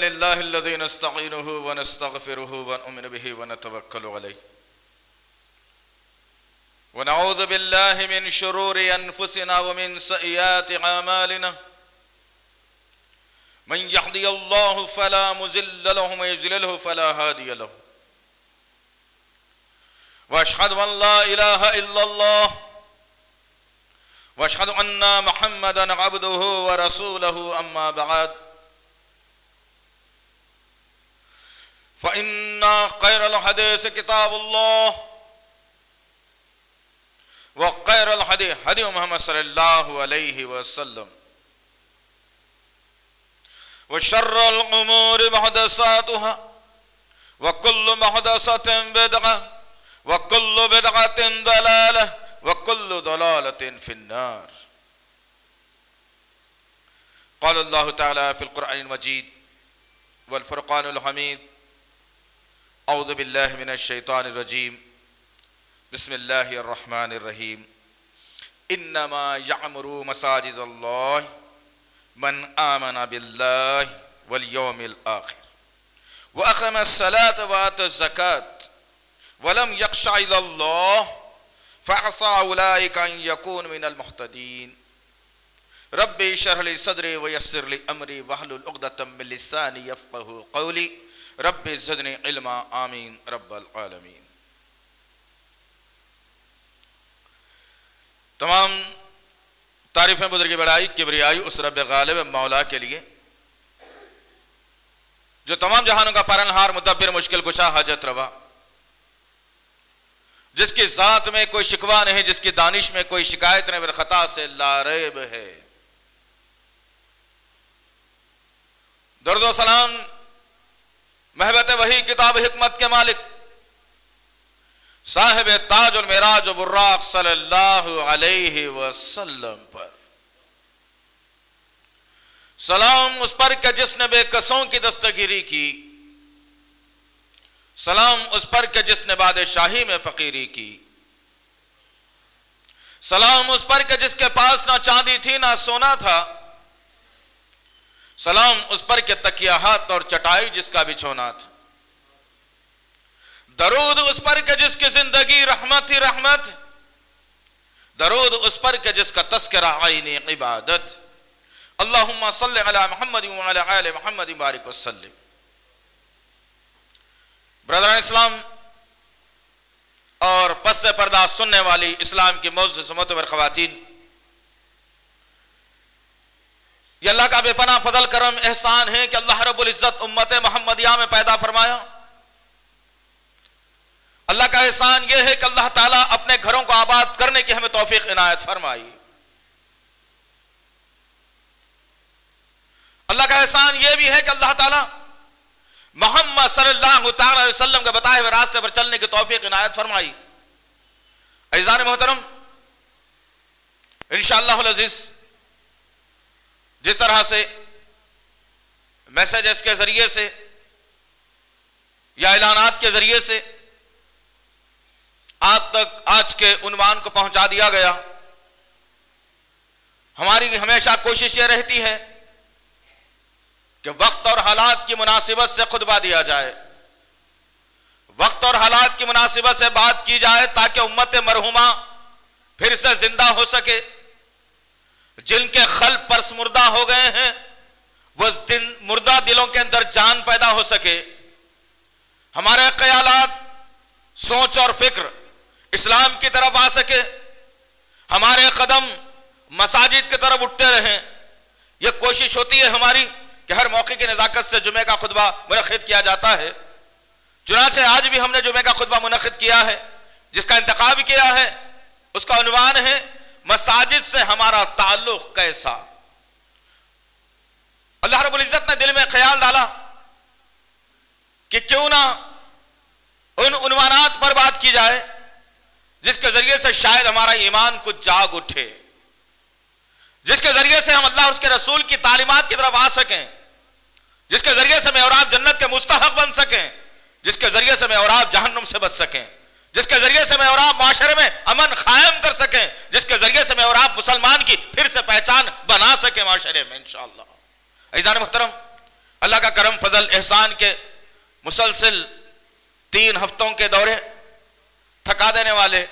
لله الذي نستعينه ونستغفره ونؤمن به ونتوكل عليه ونعوذ بالله من شرور أنفسنا ومن سيئات أعمالنا من يهدي الله فلا مضل له ومن يضلل فلا هادي له وأشهد أن لا إله إلا الله وأشهد أن محمدا عبده ورسوله أما بعد فإن خير الحديث كتاب الله وخير الهدي هدي محمد صلى الله عليه وسلم وشر الأمور محدثاتها وكل محدثة بدعة وكل بدعة ضلالة وكل ضلالة في النار. قال الله تعالى في القرآن المجيد والفرقان الحميد: أعوذ بالله من الشيطان الرجيم بسم الله الرحمن الرحيم إنما يعمر مساجد الله من آمن بالله واليوم الآخر وأقام الصلاة وآتى الزكاة ولم يخش إلا الله فعسى أولئك أن يكونوا من المهتدين. ربي اشرح لي صدري ويسر لي أمري واحلل عقدة من لساني يفقهوا قولي ربي زدني علما آمین رب العالمین. تمام تعریفیں بزرگی بڑائی کبریائی اس رب غالب مولا کے لیے جو تمام جہانوں کا پالنہار مدبر مشکل کشا حاجت روا، جس کی ذات میں کوئی شکوہ نہیں، جس کی دانش میں کوئی شکایت نہیں، اور خطا سے لا ریب ہے. درود و سلام محبت وحی کتاب حکمت کے مالک صاحب تاج المعراج و براق صلی اللہ علیہ وسلم پر سلام، اس پر کہ جس نے بے کسوں کی دستگیری کی، سلام اس پر کہ جس نے بادشاہی میں فقیری کی، سلام اس پر کہ جس کے پاس نہ چاندی تھی نہ سونا تھا، سلام اس پر کہ تکیہ ہاتھ اور چٹائی جس کا بچھونا تھا، درود اس پر کہ جس کی زندگی رحمت ہی رحمت، درود اس پر کہ جس کا تذکرہ عینی عبادت. اللہم صلی علی محمد وعلی آل محمد بارک وسلم. برادران اسلام اور پس پردہ سننے والی اسلام کی معزز معتبر خواتین، یہ اللہ کا بے پناہ فضل کرم احسان ہے کہ اللہ رب العزت امت محمدیہ میں پیدا فرمایا. اللہ کا احسان یہ ہے کہ اللہ تعالیٰ اپنے گھروں کو آباد کرنے کی ہمیں توفیق عنایت فرمائی. اللہ کا احسان یہ بھی ہے کہ اللہ تعالیٰ محمد صلی اللہ تعالی علیہ وسلم کے بتائے ہوئے راستے پر چلنے کی توفیق عنایت فرمائی. عزیزان محترم، انشاءاللہ العزیز جس طرح سے میسیجز کے ذریعے سے یا اعلانات کے ذریعے سے آپ تک آج کے عنوان کو پہنچا دیا گیا، ہماری ہمیشہ کوشش یہ رہتی ہے کہ وقت اور حالات کی مناسبت سے خطبہ دیا جائے، وقت اور حالات کی مناسبت سے بات کی جائے تاکہ امت مرحومہ پھر سے زندہ ہو سکے. جن کے قلب پر مردہ ہو گئے ہیں وہ مردہ دلوں کے اندر جان پیدا ہو سکے. ہمارے خیالات، سوچ اور فکر اسلام کی طرف آ سکے، ہمارے قدم مساجد کی طرف اٹھتے رہیں. یہ کوشش ہوتی ہے ہماری کہ ہر موقع کی نزاکت سے جمعہ کا خطبہ منعقد کیا جاتا ہے. چنانچہ آج بھی ہم نے جمعہ کا خطبہ منعقد کیا ہے، جس کا انتخاب کیا ہے، اس کا عنوان ہے مساجد سے ہمارا تعلق کیسا. اللہ رب العزت نے دل میں خیال ڈالا کہ کیوں نہ ان عنوانات پر بات کی جائے جس کے ذریعے سے شاید ہمارا ایمان کچھ جاگ اٹھے، جس کے ذریعے سے ہم اللہ اور اس کے رسول کی تعلیمات کی طرف آ سکیں، جس کے ذریعے سے میں اور آپ جنت کے مستحق بن سکیں، جس کے ذریعے سے میں اور آپ جہنم سے بچ سکیں، جس کے ذریعے سے میں اور آپ معاشرے میں امن قائم کر سکیں، جس کے ذریعے سے میں اور آپ مسلمان کی پھر سے پہچان بنا سکیں معاشرے میں انشاءاللہ. عزیزان محترم، اللہ کا کرم فضل احسان کے مسلسل 3 ہفتوں کے دورے تھکا دینے والے،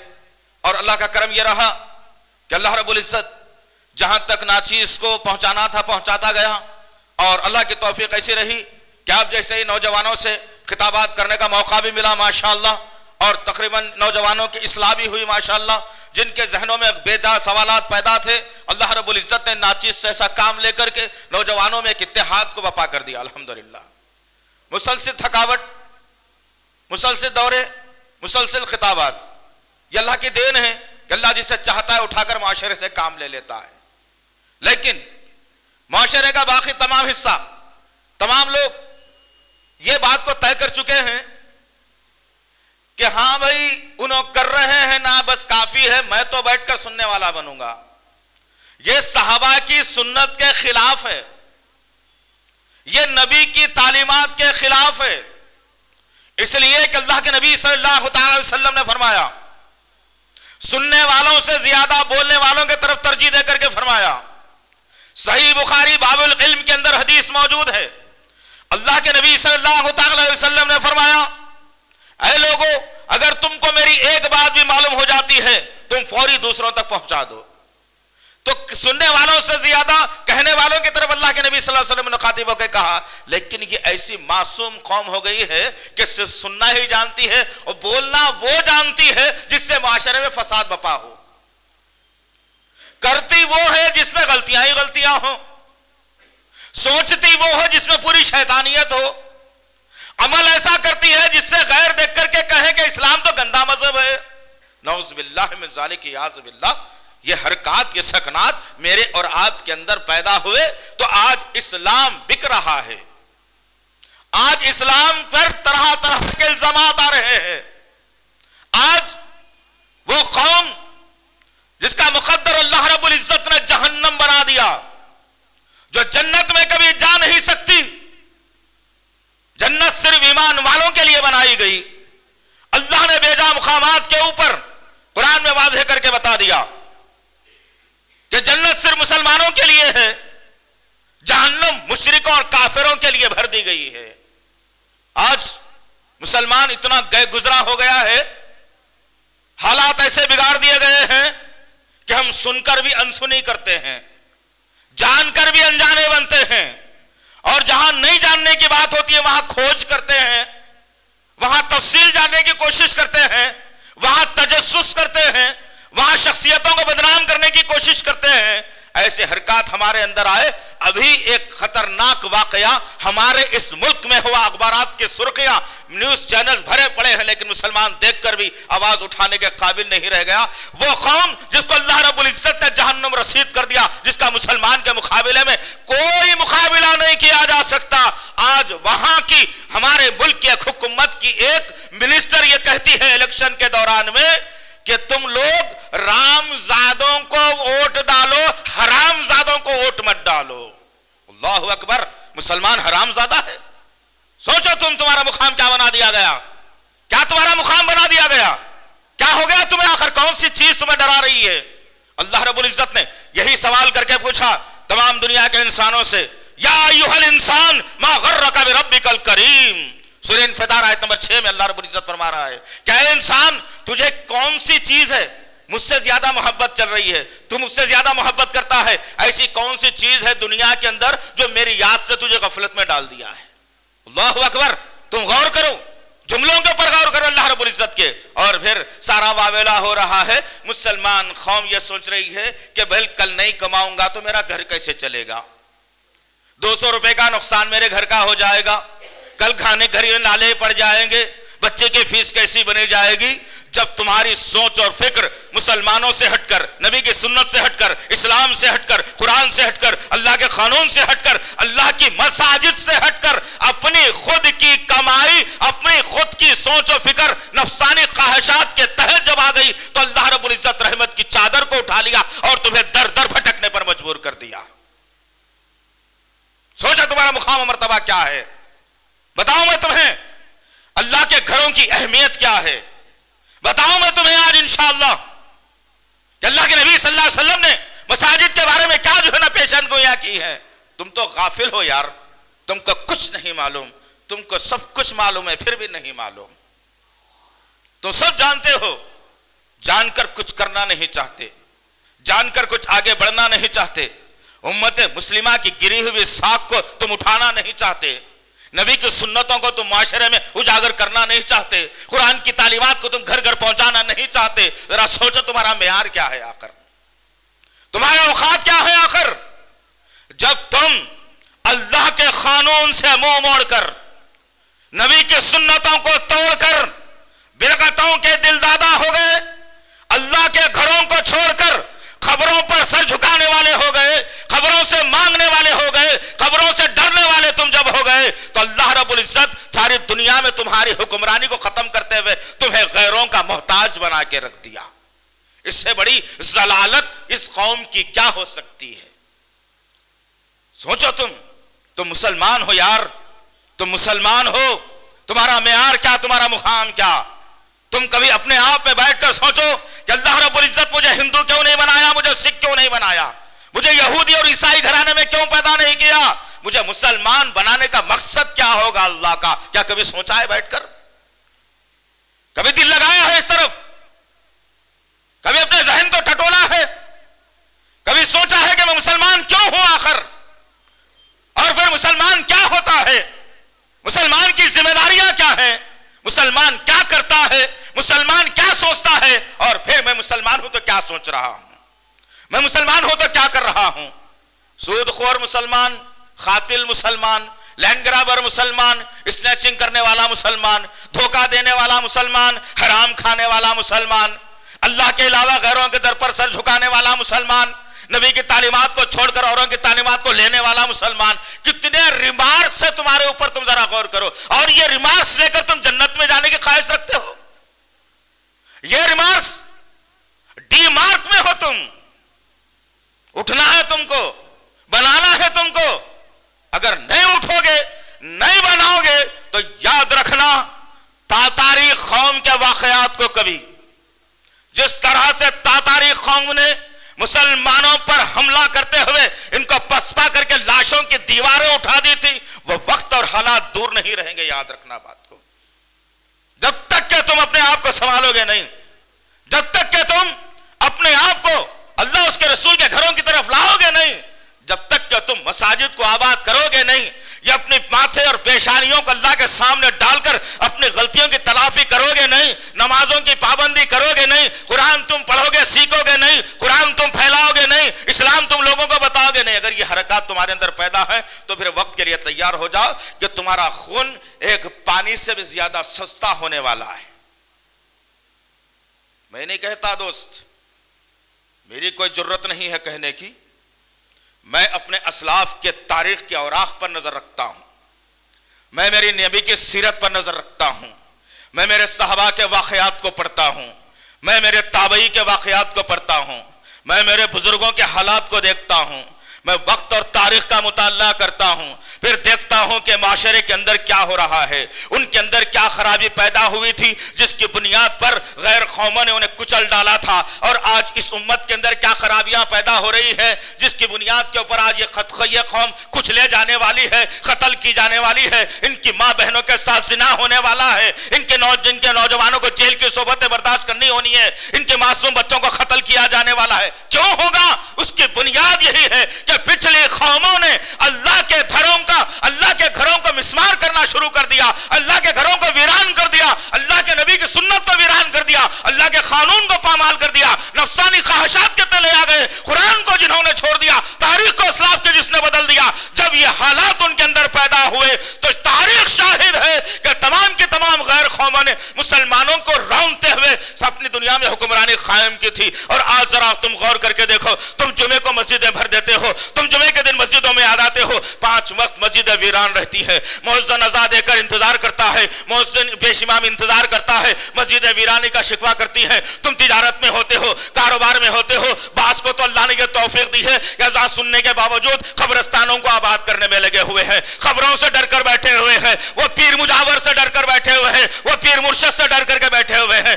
اور اللہ کا کرم یہ رہا کہ اللہ رب العزت جہاں تک ناچیز کو پہنچانا تھا پہنچاتا گیا، اور اللہ کی توفیق ایسی رہی کہ آپ جیسے ہی نوجوانوں سے خطابات کرنے کا موقع بھی ملا ماشاءاللہ، اور تقریباً نوجوانوں کی اصلاح بھی ہوئی ماشاءاللہ، جن کے ذہنوں میں بے جا سوالات پیدا تھے، اللہ رب العزت نے ناچیز سے ایسا کام لے کر کے نوجوانوں میں ایک اتحاد کو بپا کر دیا الحمدللہ۔ مسلسل تھکاوٹ، مسلسل دورے، مسلسل خطابات، یہ اللہ کی دین ہے کہ اللہ جسے چاہتا ہے اٹھا کر معاشرے سے کام لے لیتا ہے، لیکن معاشرے کا باقی تمام حصہ، تمام لوگ یہ بات کو طے کر چکے ہیں کہ ہاں بھائی انہوں کر رہے ہیں نا، بس کافی ہے، میں تو بیٹھ کر سننے والا بنوں گا۔ یہ صحابہ کی سنت کے خلاف ہے، یہ نبی کی تعلیمات کے خلاف ہے، اس لیے کہ اللہ کے نبی صلی اللہ علیہ وسلم نے فرمایا، سننے والوں سے زیادہ بولنے والوں کے طرف ترجیح دے کر کے فرمایا۔ صحیح بخاری باب العلم کے اندر حدیث موجود ہے، اللہ کے نبی صلی اللہ علیہ وسلم نے فرمایا، اے لوگو اگر تم کو میری ایک بات بھی معلوم ہو جاتی ہے تم فوری دوسروں تک پہنچا دو۔ تو سننے والوں سے زیادہ کہنے والوں کی طرف اللہ کے نبی صلی اللہ علیہ وسلم نے مخاطب ہو کے کہا، لیکن یہ ایسی معصوم قوم ہو گئی ہے کہ صرف سننا ہی جانتی ہے اور بولنا وہ جانتی ہے جس سے معاشرے میں فساد بپا ہو، کرتی وہ ہے جس میں غلطیاں ہی غلطیاں ہوں، سوچتی وہ ہے جس میں پوری شیطانیت ہو، عمل ایسا کرتی ہے جس سے غیر دیکھ کر کے کہیں کہ اسلام تو گندا مذہب ہے۔ نعوذ باللہ من ذالک، یاذ باللہ، یہ حرکات، یہ سکنات میرے اور آپ کے اندر پیدا ہوئے تو آج اسلام بک رہا ہے، آج اسلام پر طرح طرح کے الزامات آ رہے ہیں۔ آج وہ قوم جس کا مقدر اللہ رب العزت نے جہنم بنا دیا، جو جنت میں کبھی جا نہیں سکتی، جنت صرف ایمان والوں کے لیے بنائی گئی، اللہ نے بیجا مقامات کے اوپر قرآن میں واضح کر کے بتا دیا کہ جنت صرف مسلمانوں کے لیے ہے، جہنم مشرکوں اور کافروں کے لیے بھر دی گئی ہے۔ آج مسلمان اتنا گزرا ہو گیا ہے، حالات ایسے بگاڑ دیے گئے ہیں کہ ہم سن کر بھی انسنی کرتے ہیں، جان کر بھی انجانے بنتے ہیں، اور جہاں نہیں جاننے کی بات ہوتی ہے وہاں کھوج کرتے ہیں، وہاں تفصیل جاننے کی کوشش کرتے ہیں، وہاں تجسس کرتے ہیں، وہاں شخصیتوں کو بدنام کرنے کی کوشش کرتے ہیں۔ ایسے حرکات ہمارے اندر آئے۔ ابھی ایک خطرناک واقعہ ہمارے اس ملک میں ہوا، اخبارات کی سرخیاں، نیوز چینل بھرے پڑے ہیں، لیکن مسلمان دیکھ کر بھی آواز اٹھانے کے قابل نہیں رہ گیا۔ وہ قوم جس کو اللہ رب العزت نے جہنم رسید کر دیا، جس کا مسلمان کے مقابلے میں کوئی مقابلہ نہیں کیا جا سکتا، آج وہاں کی ہمارے ملک کی حکومت کی ایک منسٹر یہ کہتی ہے الیکشن کے دوران میں کہ تم لوگ رام زادوں کو ووٹ ڈالو، حرام زادوں کو ووٹ مت ڈالو۔ اللہ اکبر، مسلمان حرام زادہ ہے؟ سوچو تمہارا مقام کیا بنا دیا گیا، کیا تمہارا مقام بنا دیا گیا، کیا ہو گیا تمہیں؟ آخر کون سی چیز تمہیں ڈرا رہی ہے؟ اللہ رب العزت نے یہی سوال کر کے پوچھا تمام دنیا کے انسانوں سے، یا ایھا الانسان ما غرک بربک الکریم۔ سورہ انفطار آیت نمبر 6 میں اللہ رب العزت فرما رہا ہے کہ اے انسان، تجھے کون سی چیز ہے مجھ سے زیادہ محبت چل رہی ہے، تو مجھ سے زیادہ محبت کرتا ہے، ایسی کون سی چیز ہے دنیا کے اندر جو میری یاد سے تجھے غفلت میں ڈال دیا ہے؟ اللہ اکبر، تم غور کرو، جملوں کے اوپر غور کرو اللہ رب العزت کے۔ اور پھر سارا واویلا ہو رہا ہے، مسلمان قوم یہ سوچ رہی ہے کہ بھائی کل نہیں کماؤں گا تو میرا گھر کیسے چلے گا، 200 روپے کا نقصان میرے گھر کا ہو جائے گا، کل کھانے گھر میں نالے پڑ جائیں گے، بچے کی فیس کیسی بنی جائے گی۔ جب تمہاری سوچ اور فکر مسلمانوں سے ہٹ کر، نبی کی سنت سے ہٹ کر، اسلام سے ہٹ کر، قرآن سے ہٹ کر، اللہ کے قانون سے ہٹ کر، اللہ کی مساجد سے ہٹ کر، اپنی خود کی کمائی، اپنی خود کی سوچ و فکر، نفسانی خواہشات کے تحت جب آ گئی تو اللہ رب العزت رحمت کی چادر کو اٹھا لیا اور تمہیں در در بھٹکنے پر مجبور کر دیا۔ سوچا تمہارا مقام و مرتبہ کیا ہے؟ بتاؤں میں تمہیں اللہ کے گھروں کی اہمیت کیا ہے، بتاؤں میں تمہیں آج انشاءاللہ کہ اللہ کے نبی صلی اللہ علیہ وسلم نے مساجد کے بارے میں کیا جو ہے نا پیشن گوئیاں کی ہے۔ تم تو غافل ہو یار، تم کو کچھ نہیں معلوم، تم کو سب کچھ معلوم ہے پھر بھی نہیں معلوم. تم سب جانتے ہو، جان کر کچھ کرنا نہیں چاہتے، جان کر کچھ آگے بڑھنا نہیں چاہتے. امت مسلمہ کی گری ہوئی ساکھ کو تم اٹھانا نہیں چاہتے، نبی کی سنتوں کو تم معاشرے میں اجاگر کرنا نہیں چاہتے، قرآن کی تعلیمات کو تم گھر گھر پہنچانا نہیں چاہتے. ذرا سوچو تمہارا معیار کیا ہے آخر، تمہارا اوقات کیا ہے آخر؟ جب تم اللہ کے قانون سے منہ موڑ کر، نبی کی سنتوں کو توڑ کر بدعتوں کے دلدادہ ہو گئے، اللہ کے گھروں کو چھوڑ کر خبروں پر سر جھکانے والے ہو گئے، خبروں سے مانگنے والے ہو گئے، خبروں سے ڈرنے والے تم جب ہو گئے، تو اللہ رب العزت ساری دنیا میں تمہاری حکمرانی کو ختم کرتے ہوئے تمہیں غیروں کا محتاج بنا کے رکھ دیا. اس سے بڑی ضلالت اس قوم کی کیا ہو سکتی ہے؟ سوچو تم مسلمان ہو یار، تم مسلمان ہو، تمہارا معیار کیا، تمہارا مقام کیا؟ تم کبھی اپنے آپ میں بیٹھ کر سوچو کہ اللہ رب العزت مجھے ہندو کیوں نہیں بنایا، مجھے سکھ کیوں نہیں بنایا، مجھے یہودی اور عیسائی گھرانے میں کیوں پیدا نہیں کیا، مجھے مسلمان بنانے کا مقصد کیا ہوگا اللہ کا؟ کیا کبھی سوچا ہے بیٹھ کر؟ کبھی دل لگایا ہے اس طرف؟ کبھی اپنے ذہن کو ٹٹولا ہے؟ کبھی سوچا ہے کہ میں مسلمان کیوں ہوں آخر؟ اور پھر مسلمان کیا ہوتا ہے؟ مسلمان کی ذمہ داریاں کیا ہیں؟ مسلمان کیا کرتا ہے؟ مسلمان کیا سوچتا ہے؟ اور پھر میں مسلمان ہوں تو کیا سوچ رہا ہوں؟ میں مسلمان ہوں تو کیا کر رہا ہوں؟ سود خور مسلمان، قاتل مسلمان، لینڈ گرابر مسلمان، اسنیچنگ کرنے والا مسلمان، دھوکہ دینے والا مسلمان، حرام کھانے والا مسلمان، اللہ کے علاوہ غیروں کے در پر سر جھکانے والا مسلمان، نبی کی تعلیمات کو چھوڑ کر اوروں کی تعلیمات کو لینے والا مسلمان. کتنے ریمارکس ہے تمہارے اوپر، تم ذرا غور کرو. اور یہ ریمارکس لے کر تم جنت میں جانے کی خواہش رکھتے ہو؟ یہ ریمارکس ڈی مارک میں ہو تم. اٹھنا ہے تم کو، بنانا ہے تم کو. اگر نہیں اٹھو گے، نہیں بناؤ گے تو یاد رکھنا تاتاری قوم کے واقعات کو. کبھی جس طرح سے تاتاری قوم نے مسلمانوں پر حملہ کرتے ہوئے ان کو پسپا کر کے لاشوں کی دیواریں اٹھا دی تھی، وہ وقت اور حالات دور نہیں رہیں گے. یاد رکھنا بات کو. جب تک کہ تم اپنے آپ کو سنبھالو گے نہیں، جب تک کہ تم اپنے آپ کو اللہ اس کے رسول کے گھروں کی طرف لاؤ گے نہیں، جب تک کہ تم مساجد کو آباد کرو گے نہیں، یا اپنے ماتھے اور پیشانیوں کو اللہ کے سامنے ڈال کر اپنی غلطیوں کی تلافی کرو گے نہیں، نمازوں کی پابندی کرو گے نہیں، قرآن تم پڑھو گے سیکھو گے نہیں، قرآن تم پھیلاؤ گے نہیں، اسلام تم لوگوں کو بتاؤ گے نہیں، اگر یہ حرکات تمہارے اندر پیدا ہے تو پھر وقت کے لیے تیار ہو جاؤ کہ تمہارا خون ایک پانی سے بھی زیادہ سستا ہونے والا ہے. میں نہیں کہتا دوست، میری کوئی جرت نہیں ہے کہنے کی، میں اپنے اسلاف کے تاریخ کے اوراق پر نظر رکھتا ہوں، میں میری نبی کی سیرت پر نظر رکھتا ہوں، میں میرے صحابہ کے واقعات کو پڑھتا ہوں، میں میرے تابعی کے واقعات کو پڑھتا ہوں، میں میرے بزرگوں کے حالات کو دیکھتا ہوں، میں وقت اور تاریخ کا مطالعہ کرتا ہوں، پھر دیکھتا ہوں کہ معاشرے کے اندر کیا ہو رہا ہے، ان کے اندر کیا خرابی پیدا ہوئی تھی جس کی بنیاد پر غیر قوموں نے انہیں کچل ڈالا تھا، اور آج اس امت کے اندر کیا خرابیاں پیدا ہو رہی ہے جس کی بنیاد کے اوپر آج یہ قوم کچلے جانے والی ہے، قتل کی جانے والی ہے، ان کی ماں بہنوں کے ساتھ زنا ہونے والا ہے، ان کے نوجوانوں کو جیل کی صحبتیں برداشت کرنی ہونی ہے، ان کے معصوم بچوں کو قتل کیا جانے والا ہے. کیوں ہوگا؟ اس کی بنیاد یہی ہے کہ پچھلی قوموں نے اللہ کے گھروں کو مسمار کرنا شروع کر دیا، اللہ کے گھروں کو ویران کر دیا، اللہ کے نبی کی سنت کو ویران کر دیا، اللہ کے قانون کو پامال کر دیا، نفسانی خواہشات کے تلے آ گئے، قرآن کو جنہوں نے چھوڑ دیا، تاریخ کو اسلاف کے جس نے بدل دیا. جب یہ حالات ان کے اندر پیدا ہوئے تو تاریخ شاہد ہے کہ تمام کی تمام غیر قوموں نے مسلمانوں کو رونتے ہوئے اپنی دنیا میں حکمرانی قائم کی تھی. اور آج ذرا تم غور کر کے دیکھو، تم جمعے کو مسجدیں بھر دیتے ہو، تم جمعے کے دن مسجدوں میں یاد آتے ہو، 5 وقت مسجدیں ویران رہتی ہے، مؤذن اذان دے کر انتظار کرتا ہے، مؤذن پیش امام انتظار کرتا ہے، مسجدیں ویرانی کا شکوہ کرتی ہیں. تم تجارت میں ہوتے ہو، کاروبار میں ہوتے ہو، بعض کو تو اللہ نے یہ توفیق دی ہے کہ اذان سننے کے باوجود قبرستانوں کو آباد کرنے میں لگے ہوئے ہیں، خبروں سے ڈر کر بیٹھے ہوئے ہیں، وہ پیر مجاور سے ڈر کر بیٹھے ہوئے ہیں، وہ پیر مرشد سے ڈر کر کے بیٹھے ہوئے ہیں.